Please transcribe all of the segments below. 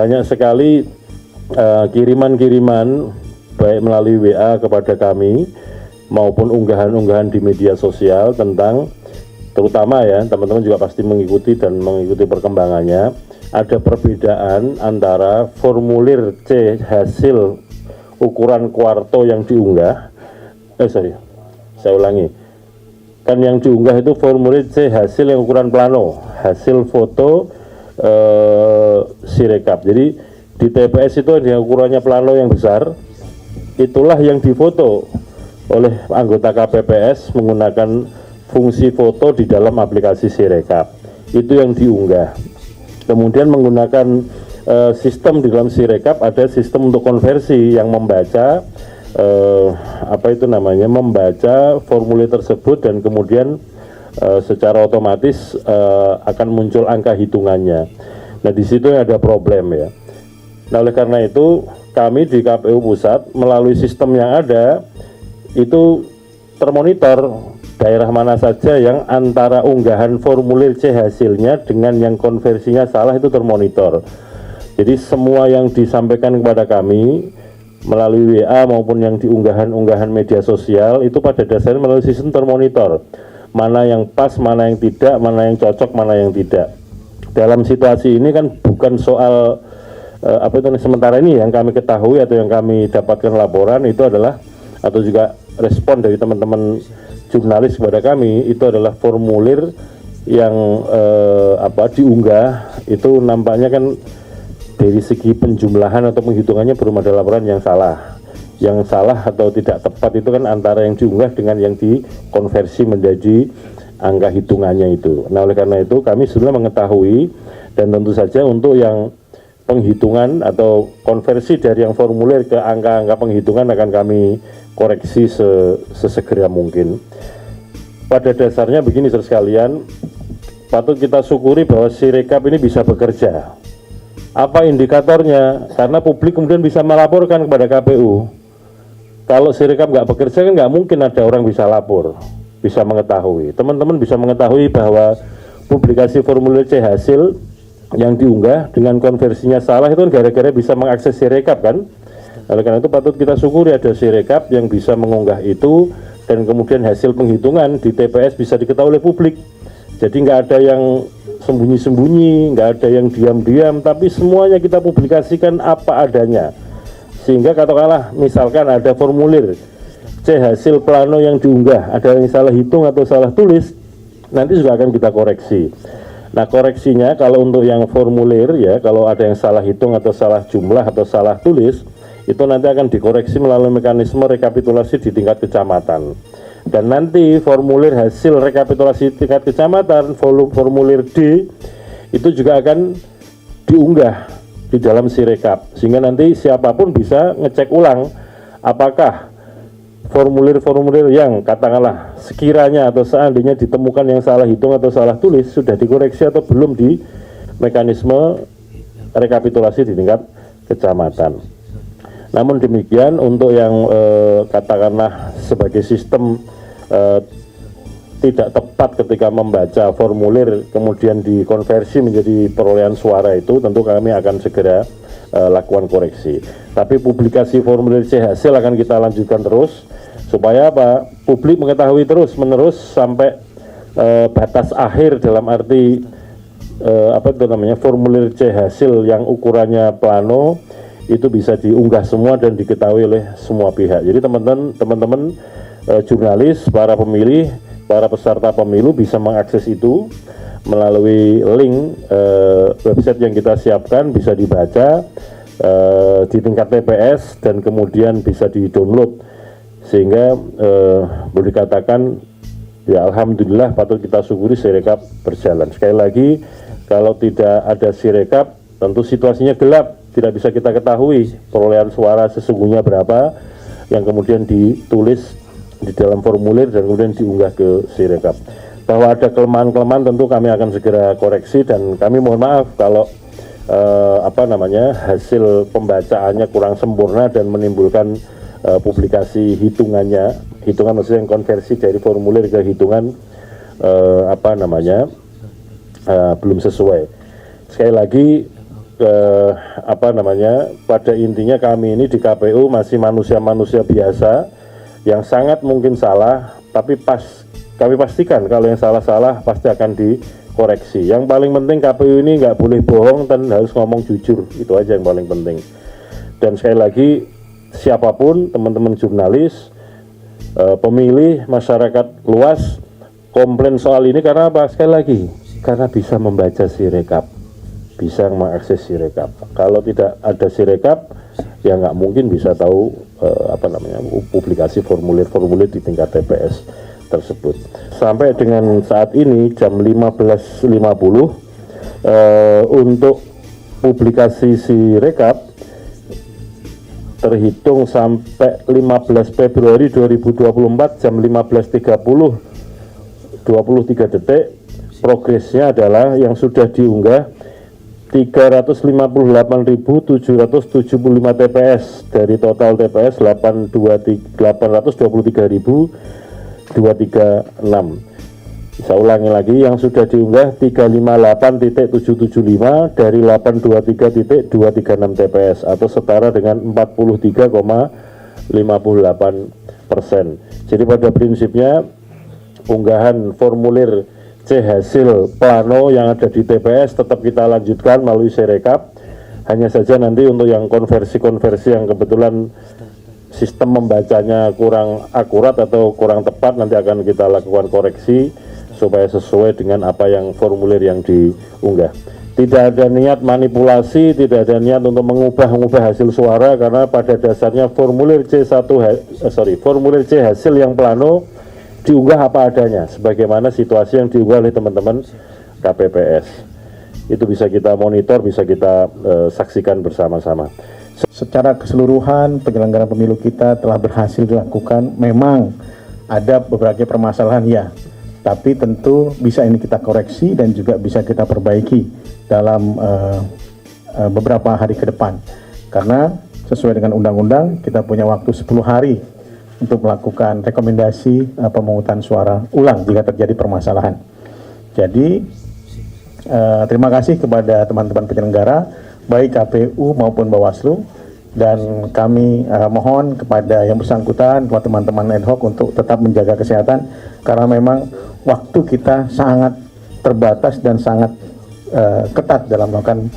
banyak sekali kiriman-kiriman baik melalui WA kepada kami maupun unggahan-unggahan di media sosial tentang, terutama ya teman-teman juga pasti mengikuti dan mengikuti perkembangannya, ada perbedaan antara formulir C hasil ukuran kuarto yang diunggah, saya ulangi, kan yang diunggah itu formulir C hasil yang ukuran plano, hasil foto Sirekap. Jadi di TPS itu ada ukurannya plano yang besar, itulah yang difoto oleh anggota KPPS menggunakan fungsi foto di dalam aplikasi Sirekap. Itu yang diunggah. Kemudian menggunakan sistem di dalam Sirekap, ada sistem untuk konversi yang membaca membaca formulir tersebut dan kemudian secara otomatis akan muncul angka hitungannya. Nah, di situ ada problem ya. Nah, oleh karena itu kami di KPU Pusat melalui sistem yang ada itu termonitor daerah mana saja yang antara unggahan formulir C hasilnya dengan yang konversinya salah, itu termonitor. Jadi semua yang disampaikan kepada kami melalui WA maupun yang diunggahan-unggahan media sosial itu pada dasarnya melalui sistem termonitor. Mana yang pas, mana yang tidak, mana yang cocok, mana yang tidak. Dalam situasi ini kan bukan soal sementara ini yang kami ketahui atau yang kami dapatkan laporan itu adalah, atau juga respon dari teman-teman jurnalis kepada kami, itu adalah formulir yang diunggah itu nampaknya kan dari segi penjumlahan atau penghitungannya belum ada laporan yang salah. Yang salah atau tidak tepat itu kan antara yang diunggah dengan yang dikonversi menjadi angka hitungannya itu. Nah, oleh karena itu kami sudah mengetahui, dan tentu saja untuk yang penghitungan atau konversi dari yang formulir ke angka-angka penghitungan akan kami koreksi sesegera mungkin. Pada dasarnya begini saudara sekalian, patut kita syukuri bahwa Sirekap ini bisa bekerja. Apa indikatornya? Karena publik kemudian bisa melaporkan kepada KPU. Kalau Sirekap nggak bekerja kan nggak mungkin ada orang bisa lapor, bisa mengetahui. Teman-teman bisa mengetahui bahwa publikasi formulir C hasil yang diunggah dengan konversinya salah itu kan gara-gara bisa mengakses Sirekap kan. Oleh karena itu patut kita syukuri ada Sirekap yang bisa mengunggah itu, dan kemudian hasil penghitungan di TPS bisa diketahui oleh publik. Jadi nggak ada yang sembunyi-sembunyi, nggak ada yang diam-diam, tapi semuanya kita publikasikan apa adanya. Sehingga katakanlah misalkan ada formulir C hasil plano yang diunggah, ada yang salah hitung atau salah tulis, nanti juga akan kita koreksi. Nah, koreksinya kalau untuk yang formulir ya, kalau ada yang salah hitung atau salah jumlah atau salah tulis, itu nanti akan dikoreksi melalui mekanisme rekapitulasi di tingkat kecamatan. Dan nanti formulir hasil rekapitulasi tingkat kecamatan, formulir D, itu juga akan diunggah di dalam Sirekap. Sehingga nanti siapapun bisa ngecek ulang apakah formulir-formulir yang katakanlah sekiranya atau seandainya ditemukan yang salah hitung atau salah tulis sudah dikoreksi atau belum di mekanisme rekapitulasi di tingkat kecamatan. Namun demikian untuk yang katakanlah sebagai sistem tidak tepat ketika membaca formulir kemudian dikonversi menjadi perolehan suara, itu tentu kami akan segera lakukan koreksi. Tapi publikasi formulir C hasil akan kita lanjutkan terus supaya apa? Publik mengetahui terus menerus sampai batas akhir, dalam arti formulir C hasil yang ukurannya plano itu bisa diunggah semua dan diketahui oleh semua pihak. Jadi teman-teman jurnalis, para pemilih, para peserta pemilu bisa mengakses itu melalui link website yang kita siapkan, bisa dibaca di tingkat TPS dan kemudian bisa di-download. Sehingga boleh dikatakan ya alhamdulillah patut kita syukuri Sirekap berjalan. Sekali lagi, kalau tidak ada Sirekap tentu situasinya gelap, tidak bisa kita ketahui perolehan suara sesungguhnya berapa yang kemudian ditulis di dalam formulir dan kemudian diunggah ke Sirekap. Bahwa ada kelemahan-kelemahan tentu kami akan segera koreksi, dan kami mohon maaf kalau hasil pembacaannya kurang sempurna dan menimbulkan publikasi hitungan maksudnya yang konversi dari formulir ke hitungan belum sesuai. Sekali lagi pada intinya kami ini di KPU masih manusia-manusia biasa yang sangat mungkin salah, tapi kami pastikan kalau yang salah-salah pasti akan dikoreksi. Yang paling penting KPU ini nggak boleh bohong dan harus ngomong jujur, itu aja yang paling penting. Dan sekali lagi, siapapun, teman-teman jurnalis, pemilih, masyarakat luas, komplain soal ini karena apa? Sekali lagi, karena bisa membaca Sirekap, bisa mengakses Sirekap. Kalau tidak ada Sirekap, ya nggak mungkin bisa tahu publikasi formulir-formulir di tingkat TPS tersebut. Sampai dengan saat ini jam 15.50 untuk publikasi Sirekap terhitung sampai 15 Februari 2024 jam 15.30 23 detik, progresnya adalah yang sudah diunggah 358.775 TPS dari total TPS 823.236. Saya ulangi lagi, yang sudah diunggah 358.775 dari 823.236 TPS atau setara dengan 43,58%. Jadi pada prinsipnya unggahan formulir C hasil plano yang ada di TPS tetap kita lanjutkan melalui Sirekap. Hanya saja nanti untuk yang konversi-konversi yang kebetulan sistem membacanya kurang akurat atau kurang tepat, nanti akan kita lakukan koreksi supaya sesuai dengan apa yang formulir yang diunggah. Tidak ada niat manipulasi, tidak ada niat untuk mengubah hasil suara, karena pada dasarnya formulir C hasil yang plano diunggah apa adanya, sebagaimana situasi yang diunggah oleh teman-teman KPPS. Itu bisa kita monitor, bisa kita saksikan bersama-sama. Secara keseluruhan penyelenggaraan pemilu kita telah berhasil dilakukan. Memang ada beberapa permasalahan ya, tapi tentu bisa ini kita koreksi dan juga bisa kita perbaiki dalam beberapa hari ke depan. Karena sesuai dengan undang-undang kita punya waktu 10 hari untuk melakukan rekomendasi pemungutan suara ulang jika terjadi permasalahan. Jadi terima kasih kepada teman-teman penyelenggara baik KPU maupun Bawaslu, dan kami mohon kepada yang bersangkutan, kepada teman-teman ad hoc untuk tetap menjaga kesehatan karena memang waktu kita sangat terbatas dan sangat ketat dalam melakukan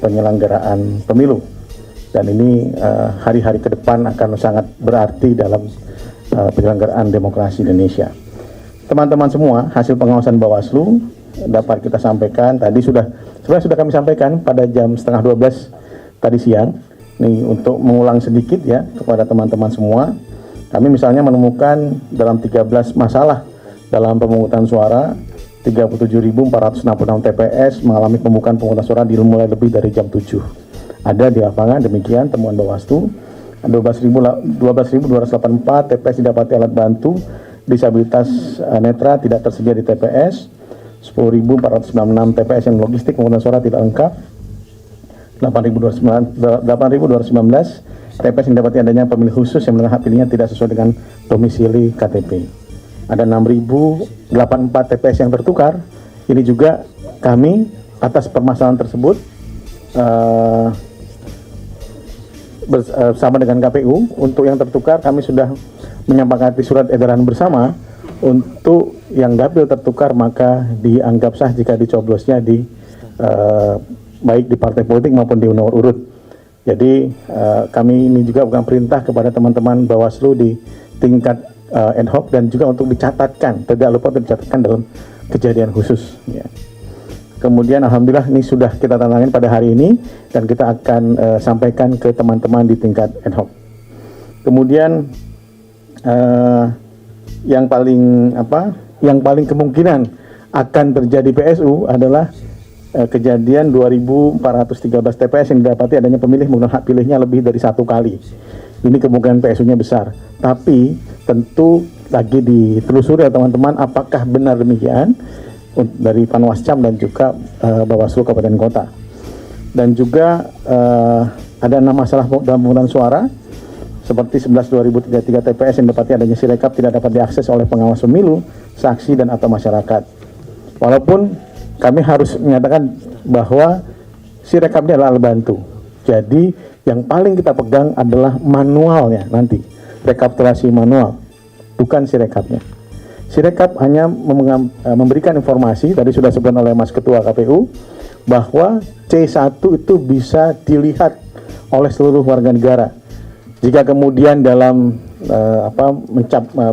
penyelenggaraan pemilu, dan ini hari-hari ke depan akan sangat berarti dalam penyelenggaraan demokrasi Indonesia. Teman-teman semua, hasil pengawasan Bawaslu dapat kita sampaikan tadi sudah kami sampaikan pada jam 11:30 tadi siang. Nih untuk mengulang sedikit ya kepada teman-teman semua, kami misalnya menemukan dalam 13 masalah dalam pemungutan suara, 37.466 TPS mengalami pembukaan pemungutan suara dimulai lebih dari jam 7. Ada di lapangan, demikian temuan Bawaslu. 12.284 TPS didapati alat bantu disabilitas netra tidak tersedia di TPS. 10.496 TPS yang logistik pemungutan suara tidak lengkap. 8.219 TPS yang didapati adanya pemilih khusus yang menengah hak pilihnya tidak sesuai dengan domisili KTP. Ada 6.084 TPS yang tertukar. Ini juga kami atas permasalahan tersebut bersama dengan KPU, untuk yang tertukar kami sudah menyepakati surat edaran bersama. Untuk yang dapil tertukar maka dianggap sah jika dicoblosnya di baik di partai politik maupun di nomor urut. Jadi kami ini juga bukan perintah kepada teman-teman Bawaslu di tingkat ad hoc dan juga untuk dicatatkan, tidak lupa untuk dicatatkan dalam kejadian khusus ya. Kemudian alhamdulillah ini sudah kita tantangin pada hari ini dan kita akan sampaikan ke teman-teman di tingkat ad hoc. Kemudian yang paling kemungkinan akan terjadi PSU adalah kejadian 2.413 TPS yang didapati adanya pemilih menggunakan hak pilihnya lebih dari 1 kali. Ini kemungkinan PSU-nya besar. Tapi tentu lagi ditelusuri ya teman-teman, apakah benar demikian dari Panwascam dan juga Bawaslu Kabupaten Kota. Dan juga ada 6 masalah dalam pemungutan suara seperti 11.2033 TPS yang dapati adanya Sirekap tidak dapat diakses oleh pengawas pemilu, saksi dan atau masyarakat. Walaupun kami harus menyatakan bahwa Sirekapnya adalah alat bantu. Jadi yang paling kita pegang adalah manualnya nanti, rekapitulasi manual, bukan sirekapnya. Sirekap hanya memberikan informasi, tadi sudah disebutkan oleh Mas Ketua KPU, bahwa C1 itu bisa dilihat oleh seluruh warga negara. Jika kemudian dalam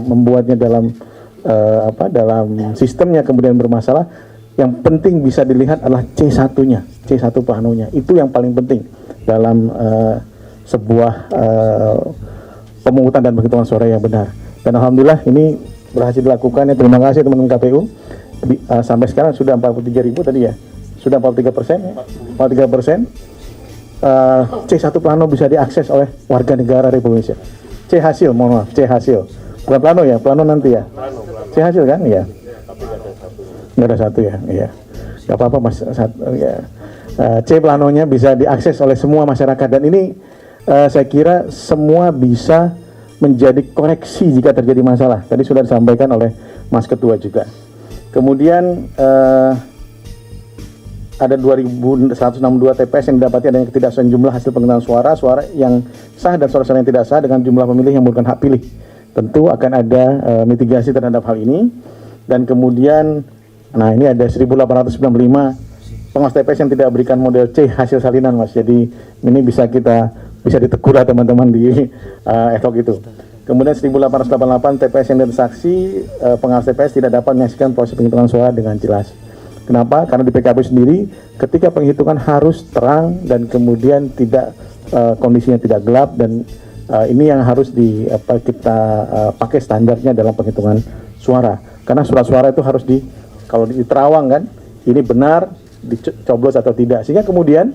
membuatnya dalam dalam sistemnya kemudian bermasalah, yang penting bisa dilihat adalah C1-nya, C1 planonya. Itu yang paling penting dalam sebuah pemungutan dan penghitungan suara yang benar. Dan alhamdulillah ini berhasil dilakukan ya. Terima kasih teman-teman KPU. Sampai sekarang sudah 43.000 tadi ya. Sudah 43%. 43%. C1 plano bisa diakses oleh warga negara Republik Indonesia. C hasil, mohon maaf, C hasil. Bukan plano ya, plano nanti ya. C hasil kan? Iya. Nggak ada satu ya, iya. Nggak apa-apa mas. Ya. C planonya bisa diakses oleh semua masyarakat, dan ini saya kira semua bisa menjadi koreksi jika terjadi masalah. Tadi sudah disampaikan oleh Mas Ketua juga. Kemudian ada 2.162 TPS yang didapati adanya ketidaksesuaian jumlah hasil penghitungan suara yang sah dan suara-suara yang tidak sah dengan jumlah pemilih yang merupakan hak pilih. Tentu akan ada mitigasi terhadap hal ini. Dan kemudian, nah ini ada 1.895 pengawas TPS yang tidak berikan model C hasil salinan, Mas. Jadi ini bisa ditegur teman-teman di ESOK itu. Kemudian 1.888 TPS yang tersaksi pengawas TPS tidak dapat menyaksikan proses penghitungan suara dengan jelas. Kenapa? Karena di PKPU sendiri ketika penghitungan harus terang dan kemudian tidak kondisinya tidak gelap, dan ini yang harus kita pakai standarnya dalam penghitungan suara. Karena surat suara itu harus kalau diterawang kan, ini benar dicoblos atau tidak. Sehingga kemudian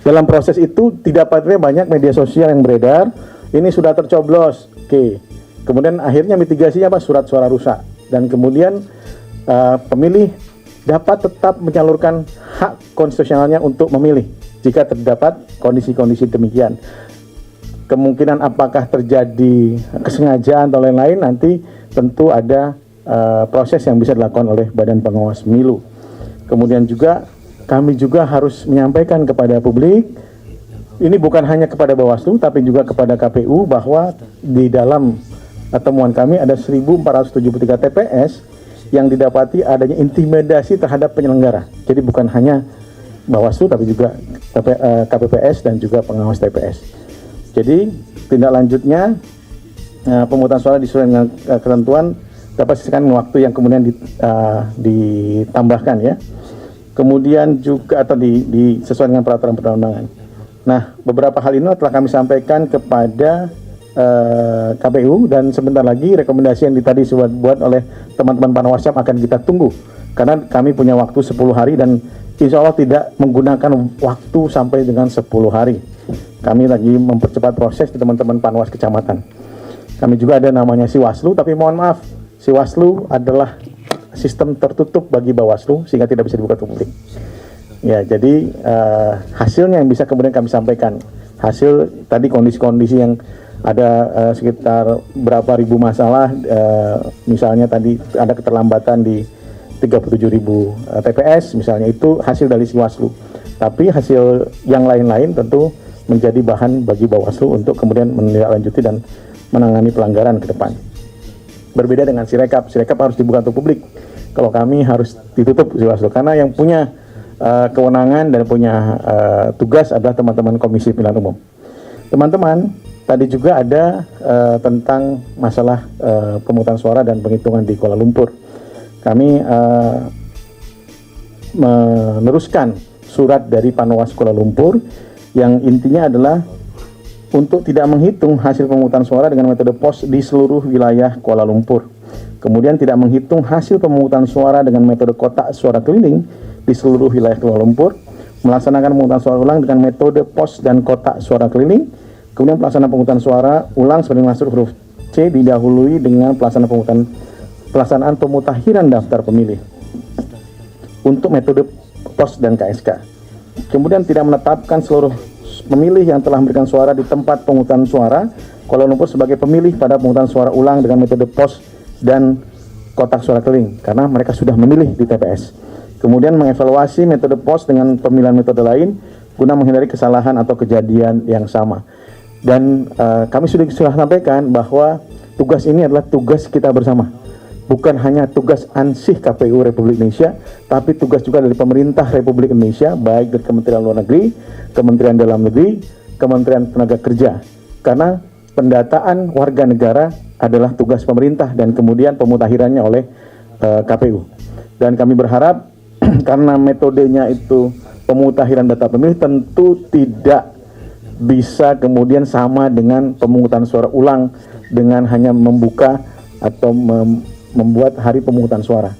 dalam proses itu didapatnya banyak media sosial yang beredar, ini sudah tercoblos, oke. Kemudian akhirnya mitigasinya apa? Surat suara rusak. Dan kemudian pemilih dapat tetap menyalurkan hak konstitusionalnya untuk memilih jika terdapat kondisi-kondisi demikian. Kemungkinan apakah terjadi kesengajaan atau lain-lain, nanti tentu ada proses yang bisa dilakukan oleh Badan Pengawas Pemilu. Kemudian juga kami juga harus menyampaikan kepada publik, ini bukan hanya kepada Bawaslu tapi juga kepada KPU, bahwa di dalam temuan kami ada 1.473 TPS yang didapati adanya intimidasi terhadap penyelenggara. Jadi bukan hanya Bawaslu tapi juga KPPS dan juga pengawas TPS. Jadi tindak lanjutnya pemungutan suara disesuaikan dengan ketentuan dapat disesuaikan waktu yang kemudian ditambahkan ya. Kemudian juga atau disesuaikan dengan peraturan perundang-undangan. Nah, beberapa hal ini telah kami sampaikan kepada KPU, dan sebentar lagi rekomendasi yang tadi sudah dibuat oleh teman-teman Panwascam akan kita tunggu, karena kami punya waktu 10 hari dan insya Allah tidak menggunakan waktu sampai dengan 10 hari. Kami lagi mempercepat proses di teman-teman Panwas Kecamatan. Kami juga ada namanya Siwaslu, tapi mohon maaf, Siwaslu adalah sistem tertutup bagi Bawaslu sehingga tidak bisa dibuka ke publik. Ya, jadi hasilnya yang bisa kemudian kami sampaikan. Hasil tadi kondisi-kondisi yang ada sekitar berapa ribu masalah, misalnya tadi ada keterlambatan di 37.000 TPS, misalnya itu hasil dari Siwaslu. Tapi hasil yang lain-lain tentu menjadi bahan bagi Bawaslu untuk kemudian menindaklanjuti dan menangani pelanggaran ke depan. Berbeda dengan Sirekap harus dibuka untuk publik. Kalau kami harus ditutup Siwaslu, karena yang punya kewenangan dan punya tugas adalah teman-teman Komisi Pemilihan Umum. Teman-teman, tadi juga ada tentang masalah pemungutan suara dan penghitungan di Kuala Lumpur. Kami meneruskan surat dari Panwas Kuala Lumpur yang intinya adalah untuk tidak menghitung hasil pemungutan suara dengan metode pos di seluruh wilayah Kuala Lumpur. Kemudian tidak menghitung hasil pemungutan suara dengan metode kotak suara keliling di seluruh wilayah Kuala Lumpur. Melaksanakan pemungutan suara ulang dengan metode pos dan kotak suara keliling. Kemudian pelaksanaan pemungutan suara ulang seperti masuk huruf C didahului dengan pelaksanaan pemutakhiran daftar pemilih untuk metode pos dan KSK. Kemudian tidak menetapkan seluruh pemilih yang telah memberikan suara di tempat pemungutan suara Kuala Lumpur sebagai pemilih pada pemungutan suara ulang dengan metode pos dan kotak suara keliling karena mereka sudah memilih di TPS. Kemudian mengevaluasi metode POS dengan pemilihan metode lain guna menghindari kesalahan atau kejadian yang sama. Dan kami sudah sampaikan bahwa tugas ini adalah tugas kita bersama. Bukan hanya tugas ansih KPU Republik Indonesia, tapi tugas juga dari pemerintah Republik Indonesia, baik dari Kementerian Luar Negeri, Kementerian Dalam Negeri, Kementerian Tenaga Kerja. Karena pendataan warga negara adalah tugas pemerintah dan kemudian pemutakhirannya oleh KPU. Dan kami berharap karena metodenya itu pemutakhiran data pemilih, tentu tidak bisa kemudian sama dengan pemungutan suara ulang dengan hanya membuka atau membuat hari pemungutan suara,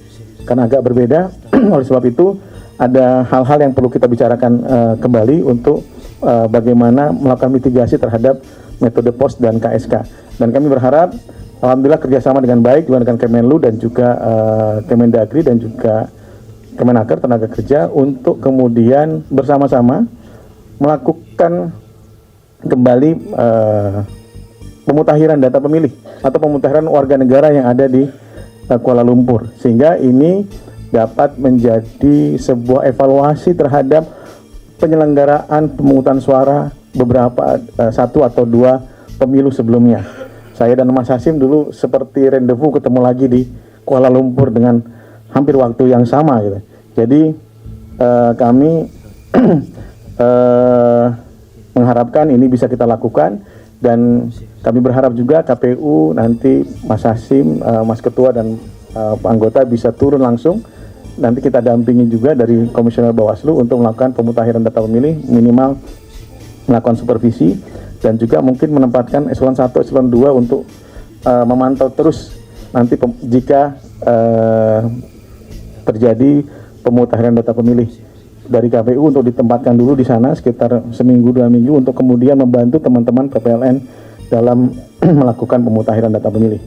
karena agak berbeda. Oleh sebab itu ada hal-hal yang perlu kita bicarakan kembali untuk bagaimana melakukan mitigasi terhadap metode POS dan KSK. Dan kami berharap alhamdulillah kerjasama dengan baik dengan Kemenlu dan juga Kemendagri dan juga Kemenaker Tenaga Kerja untuk kemudian bersama-sama melakukan kembali pemutakhiran data pemilih atau pemutakhiran warga negara yang ada di Kuala Lumpur, sehingga ini dapat menjadi sebuah evaluasi terhadap penyelenggaraan pemungutan suara beberapa satu atau dua pemilu sebelumnya. Saya dan Mas Hasim dulu seperti rendezvous ketemu lagi di Kuala Lumpur dengan hampir waktu yang sama gitu. Jadi kami mengharapkan ini bisa kita lakukan, dan kami berharap juga KPU nanti Mas Hasim, Mas Ketua dan anggota bisa turun langsung. Nanti kita dampingi juga dari Komisioner Bawaslu untuk melakukan pemutakhiran data pemilih, minimal melakukan supervisi dan juga mungkin menempatkan eselon 1, eselon 2 untuk memantau terus nanti jika terjadi pemutakhiran data pemilih dari KPU untuk ditempatkan dulu di sana sekitar seminggu 2 minggu untuk kemudian membantu teman-teman PPLN dalam melakukan pemutakhiran data pemilih.